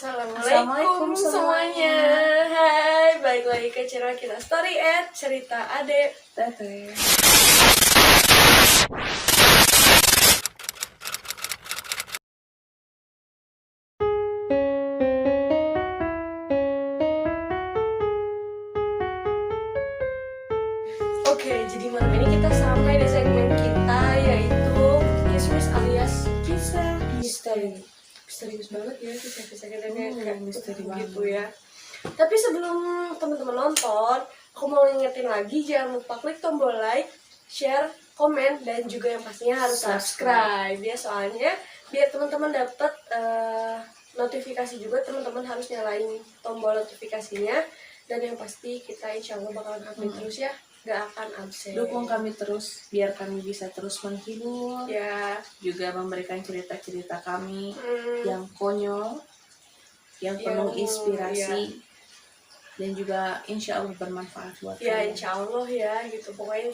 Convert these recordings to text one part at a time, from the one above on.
Assalamualaikum semuanya. Hai, balik lagi ke channel kita Story at Cerita Ade Teteh. Oke, jadi malam ini kita sampai di segmen kita, yaitu Kismis alias kisah misteri. Misterius banget ya kisah-kisah kita kayak misteri gitu ya. Tapi sebelum teman-teman nonton, aku mau ngingetin lagi, jangan lupa klik tombol like, share, komen, dan juga yang pastinya harus subscribe ya, soalnya biar teman-teman dapat notifikasi juga, teman-teman harus nyalain tombol notifikasinya, dan yang pasti kita insya Allah bakalan update terus ya, gak akan absen. Dukung kami terus biar kami bisa terus menghibur Ya, juga memberikan cerita-cerita kami yang konyol, yang penuh inspirasi, dan juga insya Allah bermanfaat buat ya kalian. insya Allah ya gitu, pokoknya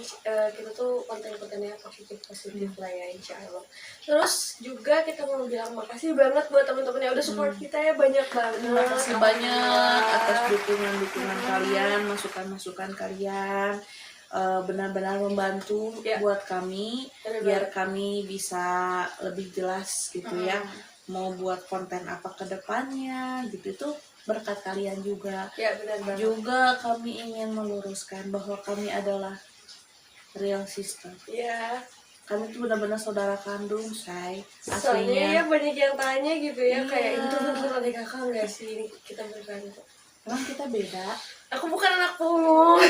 kita tuh konten-kontennya positif lah ya insya Allah. Terus juga kita mau bilang makasih banget buat teman-teman yang udah support kita ya, banyak banget. Terima kasih banyak atas dukungan kalian, masukan-masukan kalian. Benar-benar membantu buat kami biar kami bisa lebih jelas gitu ya, mau buat konten apa ke depannya gitu, itu berkat kalian juga. Ya benar banget. Juga kami ingin meluruskan bahwa kami adalah real sister. Ya, Kami tuh benar-benar saudara kandung, say. soalnya Aslinya. ya banyak yang tanya gitu ya, Iya. kayak itu betul adik kakak nggak sih? Ini kita beneran kok. Emang kita beda? Aku bukan anak pungut.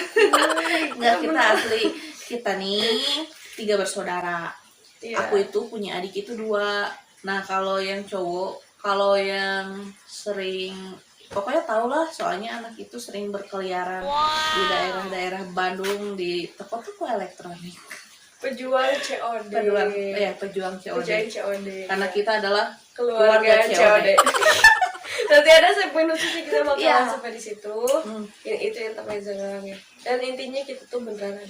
Enggak, kita asli. Kita nih 3 bersaudara. Iya. Aku itu punya adik itu 2. Nah, kalau yang cowok, kalau yang sering, pokoknya tau lah, soalnya anak itu sering berkeliaran di daerah-daerah Bandung, di toko-toko elektronik. Pejuang COD. Pejuang COD. Pejuang COD. Karena kita adalah keluarga COD. Nanti ada segmen khususnya kita bakalan sampai di situ. Itu yang termezzo ya. Dan intinya kita tuh beneran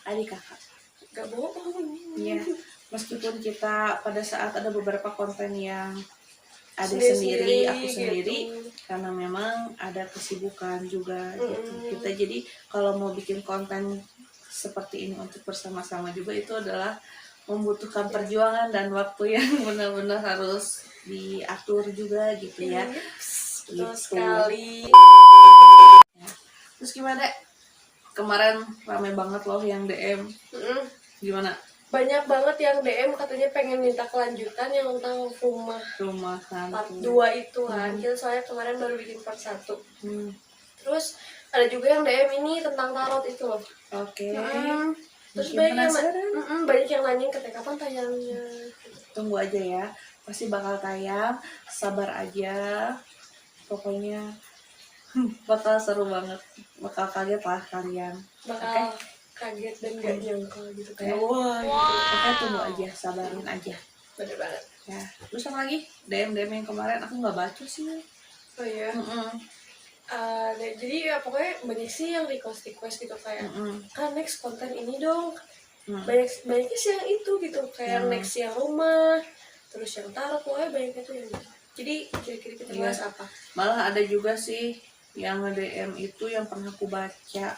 adik kakak. Gak bohong. Iya. Meskipun kita pada saat ada beberapa konten yang adik sendiri, aku sendiri, gitu. Karena memang ada kesibukan juga gitu. Kita jadi kalau mau bikin konten seperti ini untuk bersama-sama juga itu adalah membutuhkan perjuangan dan waktu yang benar-benar harus diatur juga gitu ya. Betul sekali. Ya. Terus gimana? Kemarin rame banget loh yang DM. Gimana? Banyak banget yang DM katanya pengen minta kelanjutan yang tentang rumah part 2 itu kan. Kita soalnya kemarin baru bikin part 1. Terus ada juga yang DM ini tentang tarot itu loh. Oke. Terus banyak yang nanyain katanya kapan tayangnya. Tunggu aja ya, pasti bakal tayang, sabar aja. Pokoknya bakal seru banget, bakal kaget lah kalian. Bakal kaget dan gak nyangka gitu kayak wah gitu. Pokoknya tunggu aja, sabarin aja. Bener banget ya. Terus apa lagi? DM yang kemarin aku nggak baca sih. Oh iya. Jadi ya pokoknya banyak sih yang request gitu kayak kan next konten ini dong. Banyaknya sih yang itu gitu, kayak next yang rumah, terus yang tarot, pokoknya banyaknya tuh yang gitu. Jadi kira-kira kita bahas apa? Malah ada juga sih yang nge-DM itu yang pernah aku baca,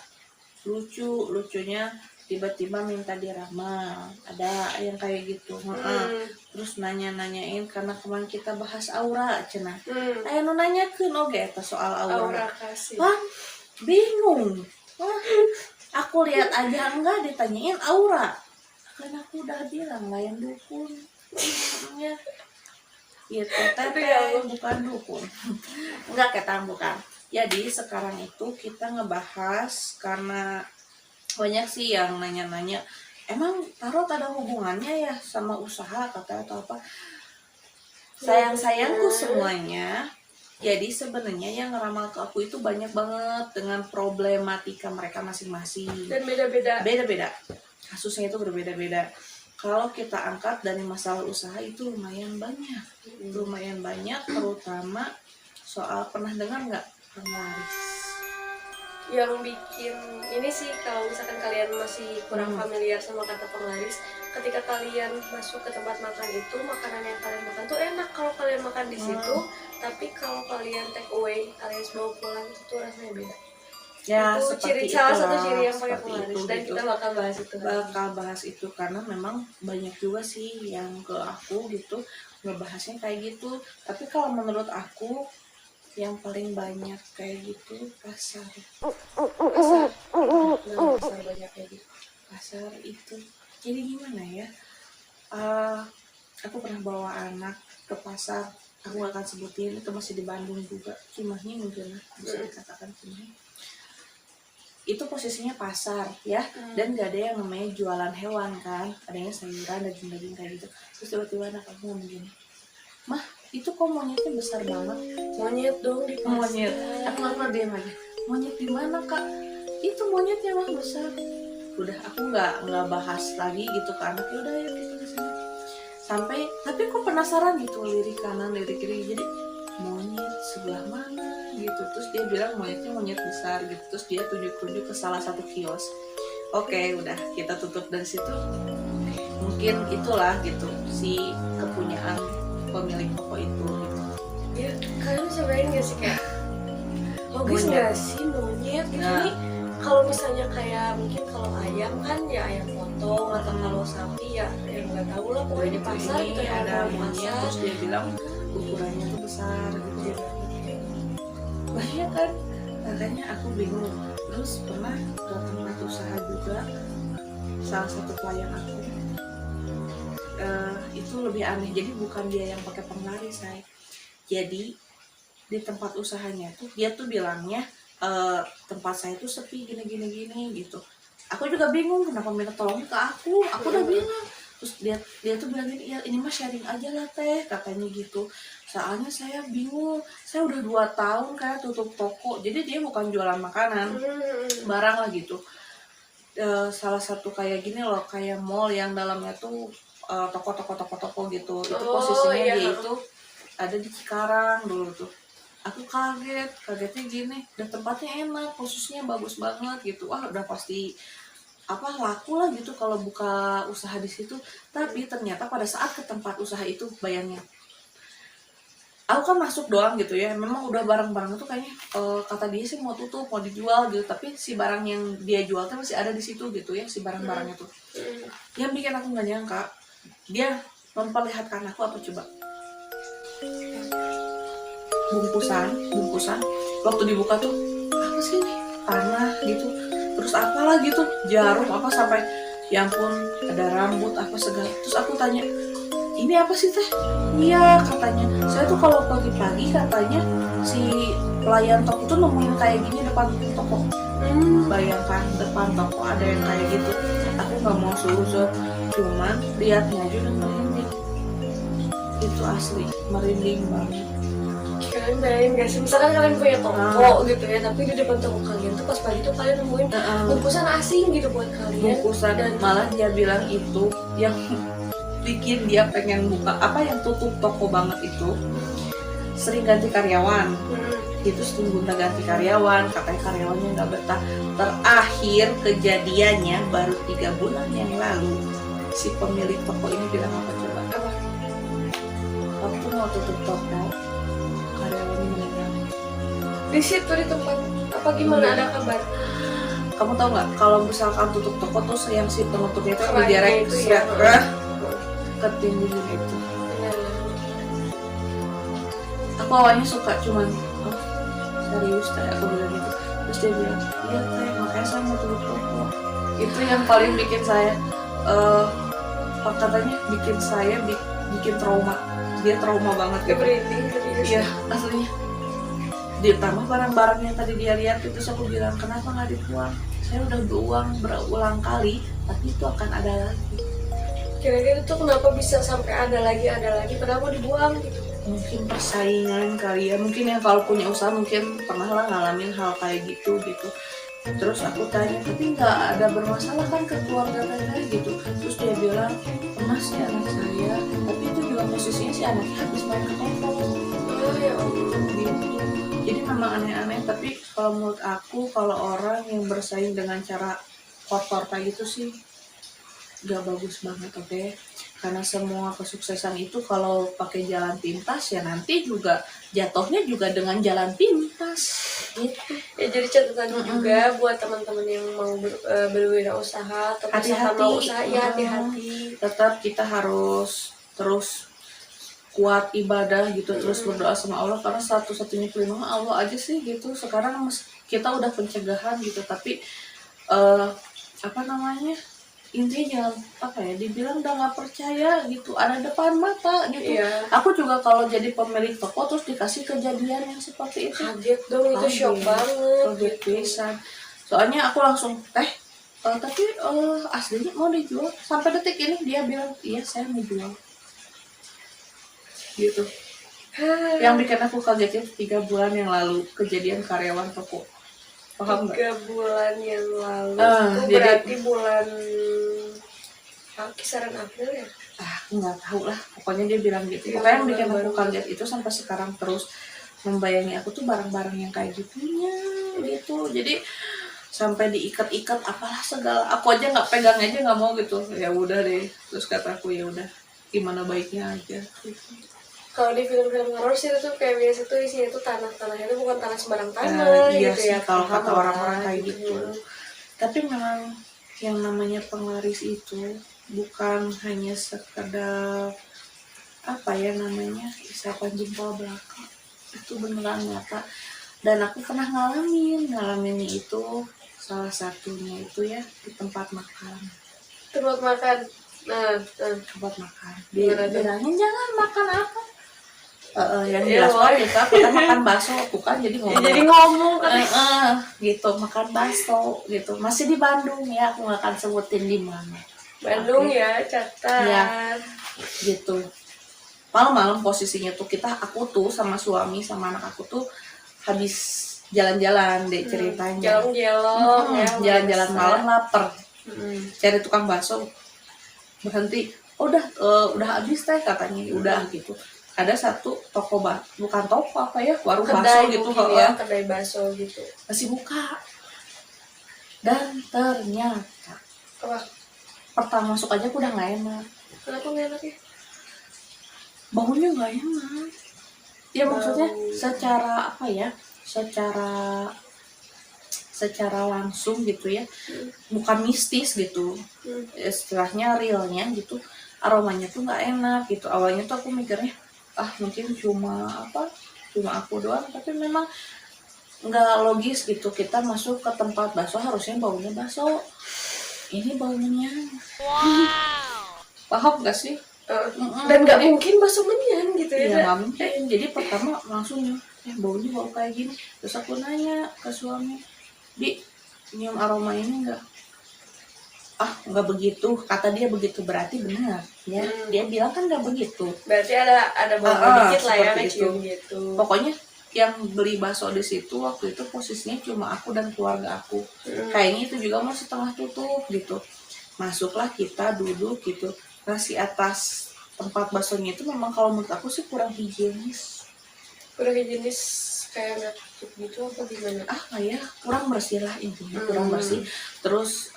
lucunya tiba-tiba minta diramal, ada yang kayak gitu. Terus nanya-nanyain karena kemarin kita bahas aura cenah. Aya nu nanyakeun oge eta soal aura kasih. Wah, bingung. Wah, aku lihat aja enggak ditanyain aura. Kan aku udah bilang lain dukun. Ya. Gitu, teteh bukan dukun. Enggak, ketang bukan. Jadi sekarang itu kita ngebahas karena banyak sih yang nanya-nanya, emang tarot ada hubungannya ya sama usaha kata atau apa? Sayang-sayangku semuanya. Jadi sebenarnya yang ngeramal ke aku itu banyak banget dengan problematika mereka masing-masing. Dan beda-beda. Kasusnya itu berbeda-beda. Kalau kita angkat dari masalah usaha itu lumayan banyak, terutama soal, pernah dengar nggak penglaris? yang bikin ini sih, kalau misalkan kalian masih kurang familiar sama kata penglaris, ketika kalian masuk ke tempat makan itu, makanan yang kalian makan tuh enak kalau kalian makan di situ, tapi kalau kalian take away alias bawa pulang itu tuh rasanya beda. Ya, Itu seperti salah satu itulah, ciri yang pakai seperti penglaris, itu dan gitu. kita bakal bahas itu. Bakal bahas itu karena memang banyak juga sih yang ke aku gitu ngebahasnya kayak gitu. Tapi kalau menurut aku yang paling banyak kayak gitu pasar. Pasar, nah, pasar banyak kayak gitu. Pasar itu jadi gimana ya? Aku pernah bawa anak ke pasar. Aku gak akan sebutin, itu masih di Bandung juga. Cimahi mungkin bisa dikatakan Cimahi. Itu posisinya pasar ya, dan gak ada yang namanya jualan hewan kan, adanya sayuran, daging-daging kayak gitu. Terus tiba-tiba anak aku ngomong gini, "Mah, itu kok monyetnya besar banget?" Monyet dong di pasar. Monyet. Aku nggak diam aja. Monyet di mana kak? Itu monyetnya mah besar. Udah aku nggak bahas lagi gitu ke anak. Ya udah ya kita kesini. Sampai tapi aku penasaran gitu, lirik kanan lirik kiri, jadi monyet sebelah mana gitu. Terus dia bilang monyetnya monyet besar gitu. Terus dia tunjuk-tunjuk ke salah satu kios. Oke, udah kita tutup dari situ. Mungkin itulah gitu si kepunyaan pemilik toko itu gitu. Ya, kalian bisa bayangin gak sih kayak logis nggak sih monyet gitu Nah. nih? Kalau misalnya kayak mungkin kalau ayam kan ya ayam potong, atau kalau sapi ya yang nggak tahu lah, pokoknya di pasar ini gitu ya, ada di monyet, pasar. terus dia bilang ukurannya tuh besar gitu dia bilang. Banyak kan, makanya aku bingung. Terus pernah ke tempat usaha juga, salah satu klien aku itu lebih aneh. Jadi bukan dia yang pakai penglaris, saya. Jadi di tempat usahanya tuh dia tuh bilangnya tempat saya tuh sepi gini gitu. Aku juga bingung kenapa minta tolong ke aku udah bilang. Terus dia tuh bilang gini, ya ini mah sharing aja lah teh, katanya gitu. Soalnya saya bingung, saya udah 2 tahun kayak tutup toko, jadi dia bukan jualan makanan, barang lah gitu. Salah satu kayak gini loh, kayak mall yang dalamnya tuh toko-toko gitu. Itu posisinya iya. dia itu ada di Cikarang dulu tuh. Aku kagetnya gini, dan tempatnya enak, khususnya bagus banget gitu. Wah udah pasti laku lah gitu kalau buka usaha di situ. Tapi ternyata pada saat ke tempat usaha itu, bayangin, aku kan masuk doang gitu ya, memang udah barang-barang itu kayaknya kata dia sih mau tutup, mau dijual gitu, tapi si barang yang dia jual tuh masih ada di situ gitu ya, si barang-barangnya tuh. Yang bikin aku nggak nyangka, dia memperlihatkan aku apa coba? Bungkusan waktu dibuka tuh apa sih ini, tanah gitu, terus apalah gitu, jarum apa, sampai ya ampun ada rambut apa segala. Terus aku tanya, ini apa sih teh? Iya katanya, saya tuh kalau pagi-pagi katanya si pelayan toko tuh nemuin kayak gini depan toko. Bayangkan depan toko ada yang kayak gitu. Aku nggak mau suzon, cuman liatnya aja udah merinding. Itu asli merinding banget. Kalian bayangin gak sih, misalkan kalian punya toko gitu ya, tapi di depan toko kalian tuh pas pagi tuh kalian nemuin bungkusan asing gitu buat kalian. Bungkusan, dan malah dia bilang itu yang bikin dia pengen buka yang tutup toko banget itu sering ganti karyawan. Itu sering ganti karyawan, katanya karyawannya nggak betah. Terakhir kejadiannya baru 3 bulan yang lalu, si pemilik toko ini bilang apa coba? Waktu mau tutup toko, karyawannya meninggal. Di situ di tempat apa gimana, ada kabar? Kamu tahu nggak, kalau misalkan tutup toko tuh yang si penutupnya itu Kerannya diderek itu ya. ketimbun itu. Aku awalnya suka, cuman serius kayak aku bilang gitu. Terus dia bilang, iya teh, makanya saya mau tutup toko. Itu yang paling bikin saya katanya bikin saya bikin trauma. Dia trauma banget gitu. Berhenti. Iya, aslinya. Ditambah barang-barang yang tadi dia lihat itu, terus aku bilang, kenapa nggak dibuang? Saya udah beruang berulang kali, tapi itu akan ada lagi. Kira-kira tuh kenapa bisa sampai ada lagi kenapa dibuang gitu? Mungkin persaingan kali ya, mungkin yang kalau punya usaha mungkin pernah lah ngalamin hal kayak gitu. Terus aku tanya, tapi nggak ada bermasalah kan ke keluarga kayak gitu? Terus dia bilang, pernah sih anak saya, tapi itu juga posisinya si anaknya habis main ke toko. Oh ya Allah. Gitu. Jadi memang aneh-aneh, tapi kalau menurut aku kalau orang yang bersaing dengan cara kotor kayak gitu sih gak bagus banget, oke? Karena semua kesuksesan itu kalau pakai jalan pintas ya nanti juga jatuhnya juga dengan jalan pintas gitu. Ya jadi catatan juga buat teman-teman yang mau berwirausaha atau misalkan mau usaha, ya hati-hati. Tetap kita harus terus kuat ibadah gitu, terus berdoa sama Allah, karena satu-satunya pelindung Allah aja sih gitu. Sekarang kita udah pencegahan gitu, tapi apa namanya, intinya jangan apa ya, dibilang udah nggak percaya gitu, ada depan mata gitu. Iya. Aku juga kalau jadi pemilik toko terus dikasih kejadian yang seperti itu, Kaget dong, itu shock banget kaget pisan. Soalnya aku langsung tapi aslinya mau dijual, sampai detik ini dia bilang iya saya mau jual gitu. Yang bikin aku kaget itu 3 bulan yang lalu kejadian karyawan toko, paham nggak? 3 bulan yang lalu itu jadi berarti bulan kisaran April ya. aku nggak tahu lah, pokoknya dia bilang gitu. Ya, Pokoknya yang bikin aku baru. kaget itu sampai sekarang terus membayangi aku tuh barang-barang yang kayak gitunya gitu. Jadi sampai diikat-ikat apalah segala, aku aja nggak pegang aja nggak mau gitu. Ya udah deh, terus kataku ya udah gimana baiknya aja gitu. Kalau di film-film horor sih itu kayak biasa tuh isinya tuh tanahnya itu bukan tanah sembarang tanah Iya gitu sih, ya. kalau kata Paham orang-orang lah, kayak gitu. Tapi memang yang namanya penglaris itu bukan hanya sekedar apa ya namanya, isapan jempol belakang, itu beneran nyata. Dan aku pernah ngalamin itu, salah satunya itu ya di tempat makan. Tempat makan. Nah. Tempat makan. Gimana tuh? Bilangin jangan makan apa. Yang Iya, jelas banget kita makan bakso, bukan jadi Ya, ngomong. jadi ngomong kan. Gitu, makan bakso gitu. Masih di Bandung ya, aku nggak akan sebutin di mana. Bandung Oke. ya, catat. Ya. Gitu. Malam-malam posisinya tuh aku tuh sama suami sama anak aku tuh habis jalan-jalan deh ceritanya. Jalan-jalan ya. Jalan-jalan malam lapar. Cari tukang bakso, berhenti. Udah habis teh katanya. Udah gitu. Ada satu toko bukan toko apa ya, warung bakso gitu ya, kedai bakso gitu. masih buka. Dan ternyata pertama masuk aja aku udah nggak enak. Kenapa nggak enak ya? Baunya nggak enak. Ya maksudnya secara apa ya? Secara langsung gitu ya. Bukan mistis gitu. Istilahnya realnya gitu. Aromanya tuh nggak enak gitu. Awalnya tuh aku mikirnya mungkin cuma aku doang, tapi memang nggak logis gitu. Kita masuk ke tempat bakso harusnya baunya bakso, ini baunya paham gak sih? Dan nggak mungkin bakso menyan gitu ya. Nggak mungkin. Jadi pertama langsung baunya bau kayak gini. Terus aku nanya ke suami, di nyium aroma ini nggak begitu, kata dia begitu, berarti benar ya. Dia bilang kan nggak begitu, berarti ada bau dikit lah ya, itu gitu. Pokoknya yang beli bakso di situ waktu itu posisinya cuma aku dan keluarga aku. Kayaknya itu juga mau setengah tutup gitu. Masuklah kita duduk gitu. Nasi atas tempat baksonya itu memang kalau menurut aku sih kurang higienis. Kurang higienis kayak nggak tutup gitu apa gimana? Ya kurang bersih lah intinya, kurang bersih. Terus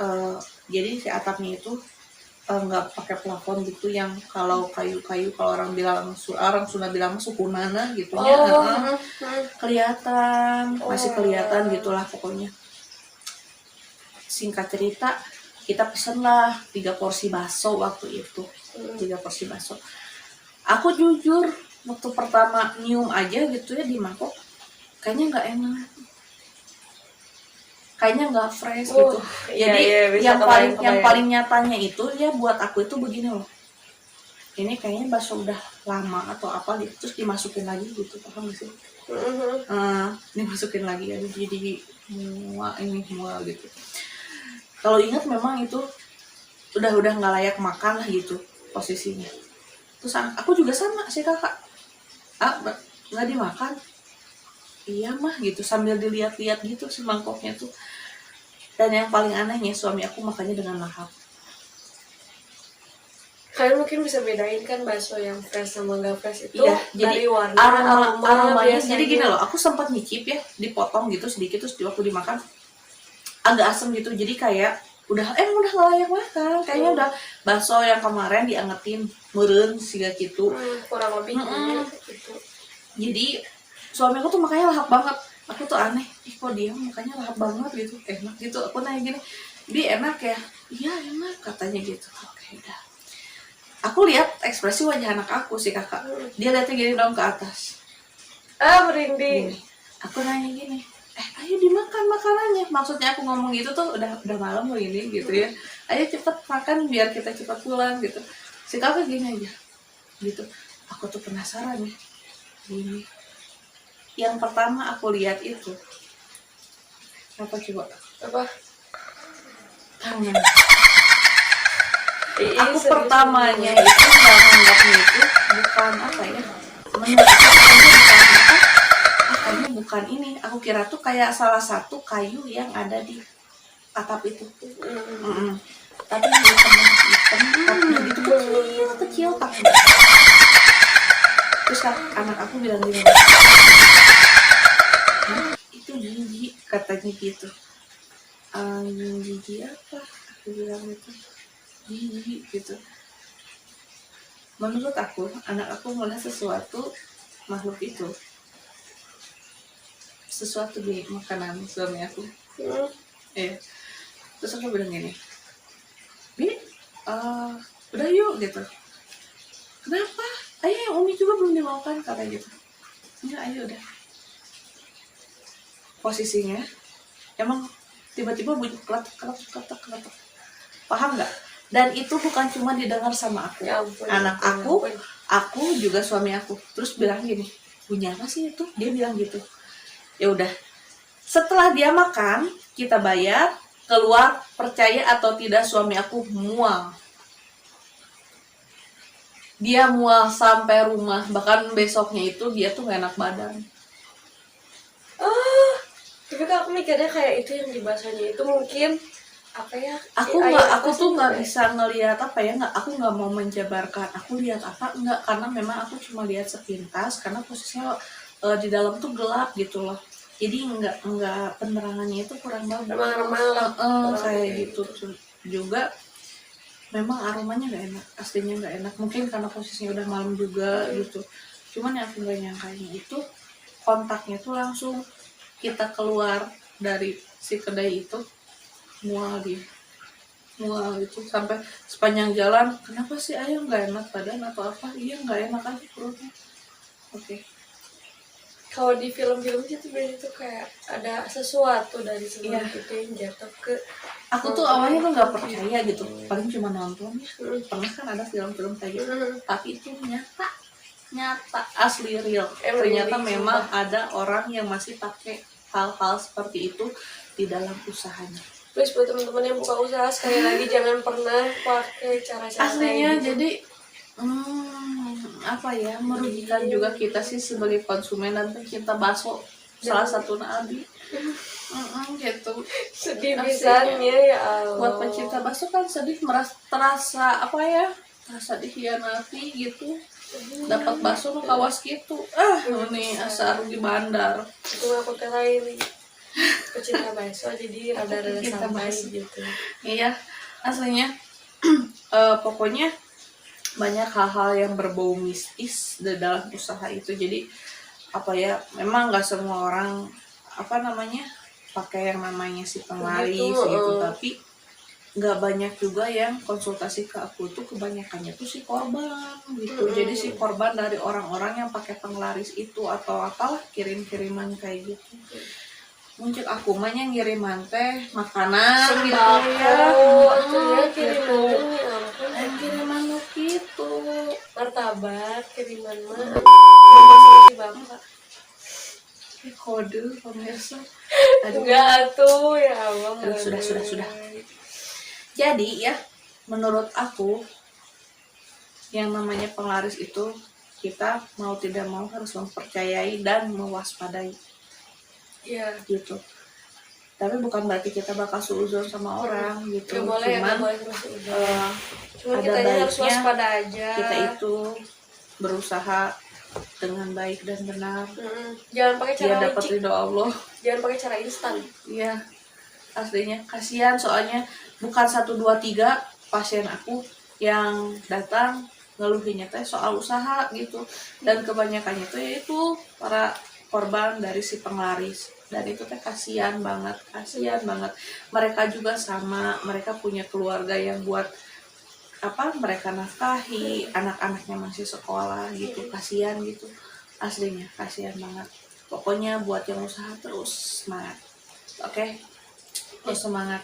jadi si atapnya itu nggak pakai plafon gitu yang kalau kayu-kayu, kalau orang Sunda bilang suku nana gitu ya. Kelihatan, masih kelihatan gitulah pokoknya. Singkat cerita, kita pesen lah 3 porsi bakso waktu itu. 3 porsi bakso. Aku jujur waktu pertama nyium aja gitu ya di mangkok, kayaknya nggak enak, kayaknya nggak fresh gitu. Jadi yang paling nyatanya itu ya buat aku itu begini loh, ini kayaknya bakso udah lama atau apa gitu, terus dimasukin lagi gitu, paham gak sih? Dimasukin lagi ya, jadi mual gitu. Kalau ingat memang itu udah nggak layak makan lah gitu posisinya. Terus aku juga sama sih kakak, nggak dimakan. Iya mah gitu, sambil dilihat-lihat gitu semangkoknya tuh. Dan yang paling anehnya suami aku makannya dengan lahap. Kalian mungkin bisa bedain kan bakso yang fresh sama nggak fresh itu Iya, dari jadi warna, aromanya. biasanya. Jadi gini loh, aku sempat nyicip ya, dipotong gitu sedikit, terus waktu dimakan agak asem gitu. Jadi kayak udah nggak layak makan. Kayaknya udah bakso yang kemarin diangetin meureun siga gitu. Kurang lebih gitu. Jadi suami aku tuh makanya lahap banget. Aku tuh aneh, kok dia makanya lahap banget gitu, enak gitu. Aku nanya gini, dia enak ya? Iya enak katanya gitu. Oke udah. Aku lihat ekspresi wajah anak aku si kakak, dia lihatnya gini dong ke atas. Merinding. Gini. Aku nanya gini, ayo dimakan makanannya. Maksudnya aku ngomong gitu tuh udah malam loh ini gitu ya. Ayo cepet makan biar kita cepat pulang gitu. Si kakak gini aja, gitu. Aku tuh penasaran nih. Gini. Yang pertama aku lihat itu apa coba? Apa? Tangan. Serius. Aku pertamanya itu nggak nganggapnya itu bukan apa ya, menurut aku kayaknya bukan ini. Aku kira tuh kayak salah satu kayu yang ada di atap itu. Tapi hitam tapi gitu kecil tapi terus anak aku bilang gini, itu gigi katanya gitu. Gigi apa? Aku bilang gitu. Gigi gitu. Menurut aku, anak aku melihat sesuatu makhluk itu, sesuatu di makanan suami aku. Terus aku bilang gini, Bi, udah yuk gitu. Kenapa? Ayo yang Umi juga belum dimakan kata gitu. Enggak, ayo udah. Posisinya emang tiba-tiba bunyi kletek. Paham nggak? Dan itu bukan cuma didengar sama aku, Ya ampun, anak aku juga suami aku. Terus bilang gini, bunyi apa sih itu? Dia bilang gitu. Ya udah. Setelah dia makan, kita bayar, keluar, percaya atau tidak suami aku mual. Dia mual sampai rumah, bahkan besoknya itu dia tuh gak enak badan. Tapi kan aku mikirnya kayak itu yang dibahasanya itu mungkin apa ya? Aku tuh nggak bisa ngelihat apa ya, aku nggak mau menjabarkan aku lihat apa enggak, karena memang aku cuma lihat sepintas karena posisinya di dalam tuh gelap gitu loh, jadi nggak penerangannya itu kurang bagus, kayak gitu tuh. Juga memang aromanya nggak enak, aslinya nggak enak, mungkin karena posisinya udah malam juga gitu. Cuman yang aku nggak nyangkanya itu kontaknya tuh langsung kita keluar dari si kedai itu mual itu sampai sepanjang jalan. Kenapa sih ayah nggak enak badan atau apa? Iya nggak enak aja perutnya. Oke. Kalau di film-film itu biasanya tuh kayak ada sesuatu dari sebelum itu yang jatuh ke. Aku tuh awalnya tuh nggak percaya gitu, paling cuma nonton ya. Pernah kan ada film-film kayak gitu, tapi itu nyata asli real. Ternyata memang ada orang yang masih pakai hal-hal seperti itu di dalam usahanya. Please buat teman-teman yang buka usaha, sekali lagi jangan pernah pakai cara-cara aslinya gitu. Jadi apa ya, merugikan juga kita sih sebagai konsumen dan pencinta bakso, salah satu nabi. Gitu. Sedih pisannya ya Allah. Buat pencinta bakso kan sedih, terasa apa ya, terasa dikhianati gitu. Dapat bakso nu kawas gitu. Ini asa rugi bandar. Itu aku terakhir pecinta bakso jadi rada-rada sampai gitu. Iya, aslinya pokoknya banyak hal-hal yang berbau mistis di dalam usaha itu. Jadi apa ya, memang nggak semua orang apa namanya pakai yang namanya si penglaris gitu, tapi nggak banyak juga yang konsultasi ke aku tuh, kebanyakannya tuh si korban gitu. Jadi si korban dari orang-orang yang pakai penglaris itu atau apalah, kirim-kiriman kayak gitu. Mungkin aku mah yang ngiriman teh makanan gitu ya, kiriman gitu, martabak kiriman mah sama si bapak. Kode pemirsa. Enggak tuh ya abang. Sudah. Jadi ya, menurut aku yang namanya penglaris itu kita mau tidak mau harus mempercayai dan mewaspadai. Iya. Gitu. Tapi bukan berarti kita bakal suuzon sama orang gitu. Gak boleh, Cuman gak boleh terus ada cuman kita harus baiknya waspada aja. kita itu berusaha dengan baik dan benar. Jangan pakai cara Biar dapat licik, ridho Allah. jangan pakai cara instan. Iya, aslinya kasihan soalnya bukan 1 2 3 pasien aku yang datang ngeluhinnya teh soal usaha gitu, dan kebanyakannya tuh yaitu para korban dari si penglaris, dan itu teh kasihan banget mereka juga sama, mereka punya keluarga yang buat apa mereka nafkahi, anak-anaknya masih sekolah gitu, kasihan gitu, aslinya kasihan banget. Pokoknya buat yang usaha terus semangat, oke? Terus semangat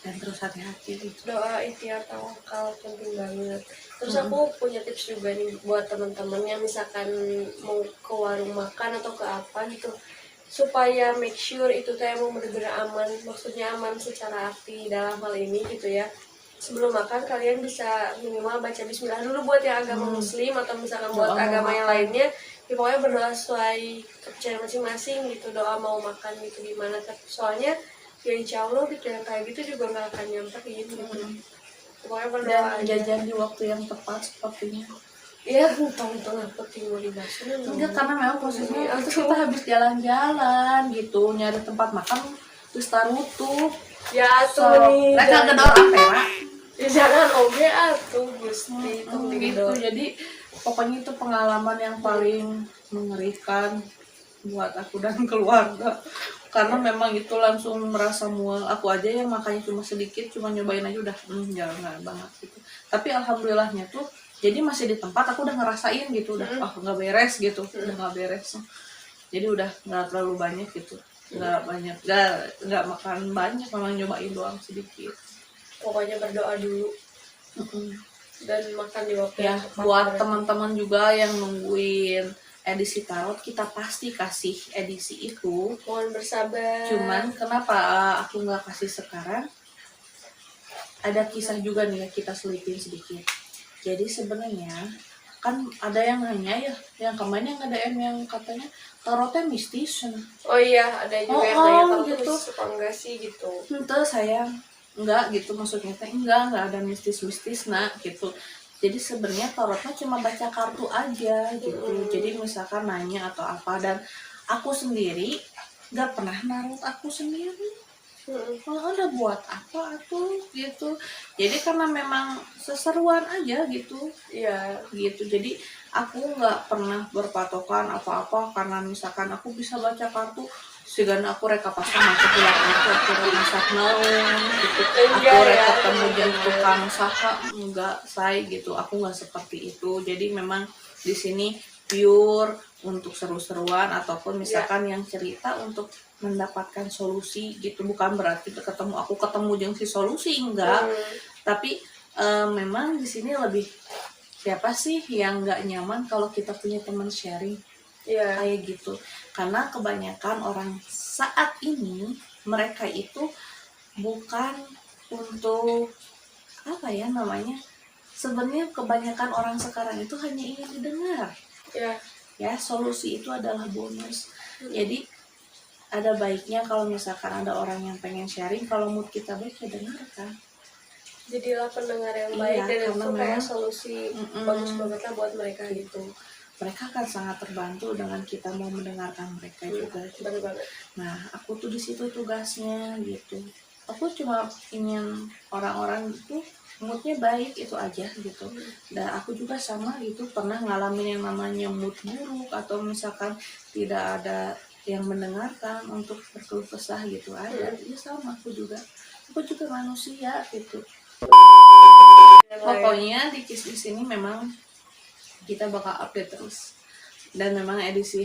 dan terus hati-hati gitu. Doa, ikhtiar, tawakal penting banget. Terus aku punya tips juga nih buat teman-teman yang misalkan mau ke warung makan atau ke apa gitu, supaya make sure itu teh emang benar-benar aman, maksudnya aman secara arti dalam hal ini gitu ya. Sebelum makan kalian bisa minimal baca bismillah dulu buat yang agama muslim, atau misalkan buat Doa mau agama yang makan. lainnya ya pokoknya berdoa sesuai kepercayaan masing-masing gitu, doa mau makan gitu gimana. Soalnya ya insya Allah gitu yang kayak gitu juga nggak akan nyamperin gitu. Pokoknya berdoa Dan aja. jajan di waktu yang tepat sepertinya. Iya, untung-untung apa tinggal di basah. Enggak, karena memang posisinya kita habis jalan-jalan gitu nyari tempat makan terus tarutup. Ya So, tuh nih. mereka gedor apa ya? Ya jangan oge atuh Gusti itu Gitu. Jadi pokoknya itu pengalaman yang paling mengerikan buat aku dan keluarga, karena memang itu langsung merasa mual. Aku aja yang makannya cuma sedikit, cuma nyobain aja udah nggak banget gitu. Tapi alhamdulillahnya tuh jadi masih di tempat aku udah ngerasain gitu, udah nggak beres gitu, udah nggak beres. Jadi udah nggak terlalu banyak gitu, nggak makan banyak, memang nyobain doang sedikit. Pokoknya berdoa dulu dan makan di waktu Ya yang tepat. buat teman-teman juga yang nungguin edisi tarot, kita pasti kasih edisi itu. Mohon bersabar. Cuman kenapa aku nggak kasih sekarang? Ada kisah juga nih ya, kita selipin sedikit. Jadi sebenarnya kan ada yang nanya ya, yang kemarin yang DM yang katanya tarotnya mistis. Oh iya, ada juga yang nanya kalau gitu suka enggak sih gitu. Itu sayang enggak gitu, maksudnya teh enggak ada mistis-mistis nak gitu. Jadi sebenarnya tarotnya cuma baca kartu aja gitu. Jadi misalkan nanya atau apa, dan aku sendiri nggak pernah narot aku sendiri. Kalau ada buat apa aku gitu. Jadi karena memang seseruan aja gitu. Iya. Gitu. Jadi aku nggak pernah berpatokan apa-apa, karena misalkan aku bisa baca kartu sigan aku reka pasang masuk ke aku masak naon gitu, aku reka ketemu jeung tukang saha enggak say gitu, aku nggak seperti itu. Jadi memang di sini pure untuk seru-seruan, ataupun misalkan yang cerita untuk mendapatkan solusi gitu, bukan berarti aku ketemu jeung si solusi enggak. Tapi memang di sini lebih siapa sih yang nggak nyaman kalau kita punya teman sharing kayak gitu. Karena kebanyakan orang saat ini mereka itu bukan untuk apa ya namanya, sebenarnya kebanyakan orang sekarang itu hanya ingin didengar ya, solusi itu adalah bonus. Jadi ada baiknya kalau misalkan ada orang yang pengen sharing, kalau mood kita baik ya dengarkan, jadilah pendengar yang baik, dan itu kayak solusi bagus banget lah buat mereka gitu. Mereka akan sangat terbantu dengan kita mau mendengarkan mereka juga. Betul banget. Nah, aku tuh di situ tugasnya gitu. Aku cuma ingin orang-orang itu moodnya baik, itu aja gitu. Dan aku juga sama gitu, pernah ngalamin yang namanya mood buruk, atau misalkan tidak ada yang mendengarkan untuk berkeluh kesah gitu, ada. Ya sama aku juga manusia gitu. Pokoknya di Kiss di sini memang kita bakal update terus, dan memang edisi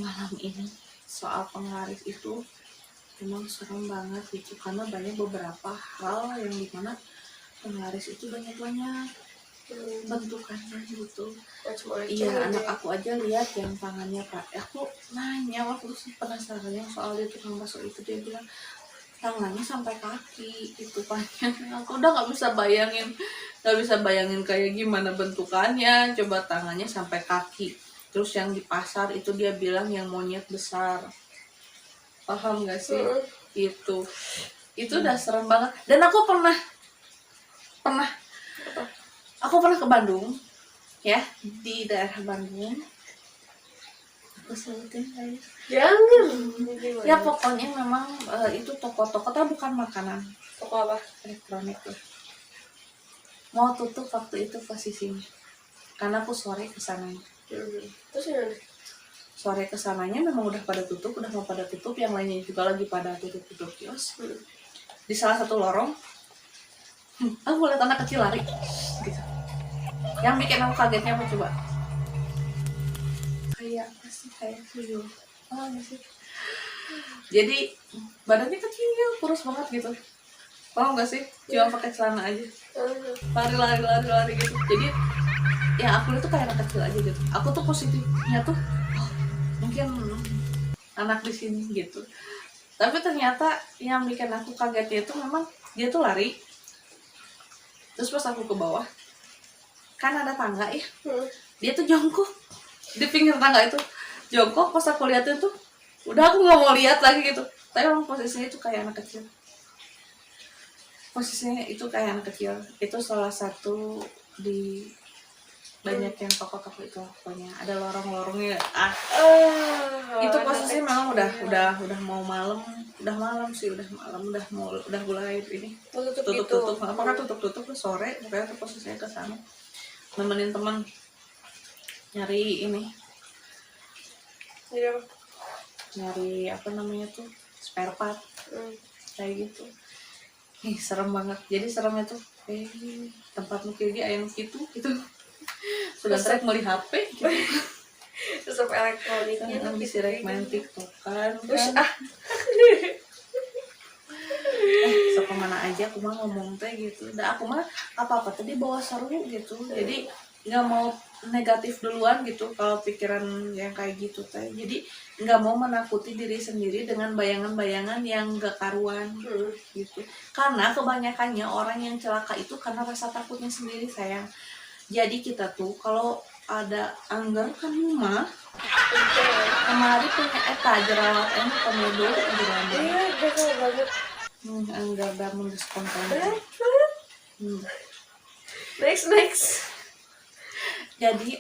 malam ini soal penglaris itu memang serem banget gitu, karena banyak beberapa hal yang dimana penglaris itu banyak bentukannya gitu. Iya, anak aku aja lihat yang tangannya Pak, aku nanya waktu itu penasaran yang soal dia tukang bakso itu, dia bilang tangannya sampai kaki itu panjang. Aku udah nggak bisa bayangin kayak gimana bentukannya, coba tangannya sampai kaki. Terus yang di pasar itu dia bilang yang monyet besar, paham nggak sih? Itu udah serem banget. Dan aku pernah ke Bandung ya, di daerah Bandung. Aku sebutin kayaknya. Jangan. Ya pokoknya memang itu toko-toko, tapi bukan makanan, Toko apa? elektronik tuh. Mau tutup waktu itu posisinya. Karena aku sore kesananya. Terus gimana? Sore kesananya memang udah pada tutup, udah mau pada tutup, yang lainnya juga lagi pada tutup kios. Di salah satu lorong, aku lihat anak kecil lari, gitu. Yang bikin aku kagetnya apa coba? Kayak apa sih? Kayak tuyul. Oh, sih. Jadi badannya kecil, kurus banget gitu. Paham gak sih? Cuma pakai celana aja. Lari gitu. Jadi ya aku itu kayak anak kecil aja gitu. Aku tuh positifnya tuh mungkin anak di sini gitu. Tapi ternyata yang bikin aku kagetnya itu memang dia tuh lari. Terus pas aku ke bawah, kan ada tangga ya. Dia tuh jongkok di pinggir tangga itu. Jongkok, pas aku lihat itu, udah aku nggak mau lihat lagi gitu. Tapi emang posisinya itu kayak anak kecil. Itu salah satu di banyak yang toko-toko itu pokoknya ada lorong-lorongnya. Itu posisinya memang udah mau malam, udah mulai ini tutup. Apakah tutup sore, pokoknya tuh posisinya ke sana nemenin teman nyari ini, nyari apa namanya tuh, spare part kayak gitu. Serem banget. Jadi seremnya tuh tempat mukil ge aya nu kitu gitu. Sudah trek meuli HP gitu. Terus apa elektroniknya tuh bisa rek main TikTokan kan. So kemana aja aku mah ngomong teh gitu. Aku mah apa-apa tadi bawa seru gitu. Jadi nggak mau negatif duluan gitu kalau pikiran yang kayak gitu teh. Jadi nggak mau menakuti diri sendiri dengan bayangan-bayangan yang gak karuan gitu. Karena kebanyakannya orang yang celaka itu karena rasa takutnya sendiri, sayang. Jadi kita tuh kalau ada anggar kan mah kemarin punya jerawat ini komedo jerawat. Iya, betul banget. Anggar dah mendiskonkan. Next. Jadi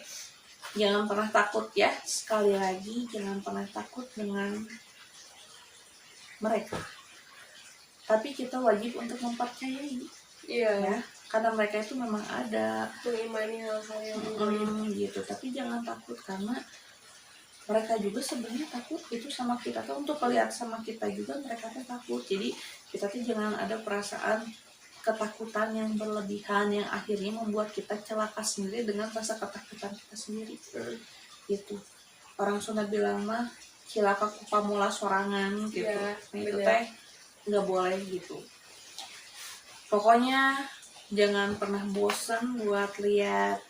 jangan pernah takut ya, sekali lagi jangan pernah takut dengan mereka. Tapi kita wajib untuk mempercayai. Iya. Ya, karena mereka itu memang ada mengimani hal-hal yang gitu. Tapi jangan takut karena mereka juga sebenarnya takut itu sama kita tuh, untuk melihat sama kita juga mereka tuh takut. Jadi kita tuh jangan ada perasaan ketakutan yang berlebihan yang akhirnya membuat kita celaka sendiri dengan rasa ketakutan kita sendiri. Gitu. Orang Sunda bilang mah cilaka ku pamula sorangan gitu. Ya, itu teh nggak boleh gitu. Pokoknya jangan pernah bosan buat lihat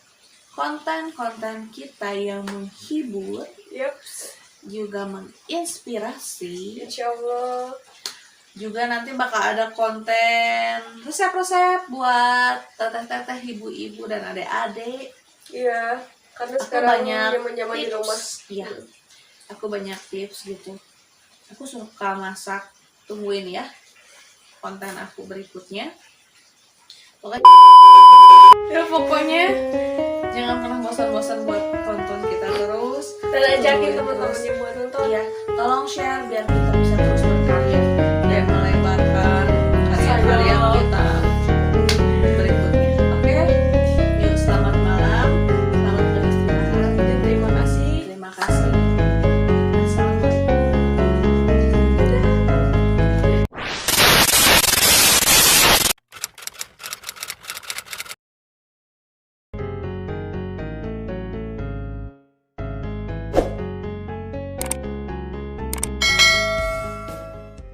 konten-konten kita yang menghibur, juga menginspirasi. Insyaallah. Juga nanti bakal ada konten resep-resep buat teteh-teteh, ibu-ibu dan adik-adik. Iya, karena aku sekarang banyak zaman-zaman di rumah. Iya. Aku banyak tips gitu. Aku suka masak. Tungguin ya konten aku berikutnya. Pokoknya jangan pernah bosan-bosan buat tonton kita terus. Dan ajakin teman-temannya buat nonton. Iya, tolong share biar kita bisa terus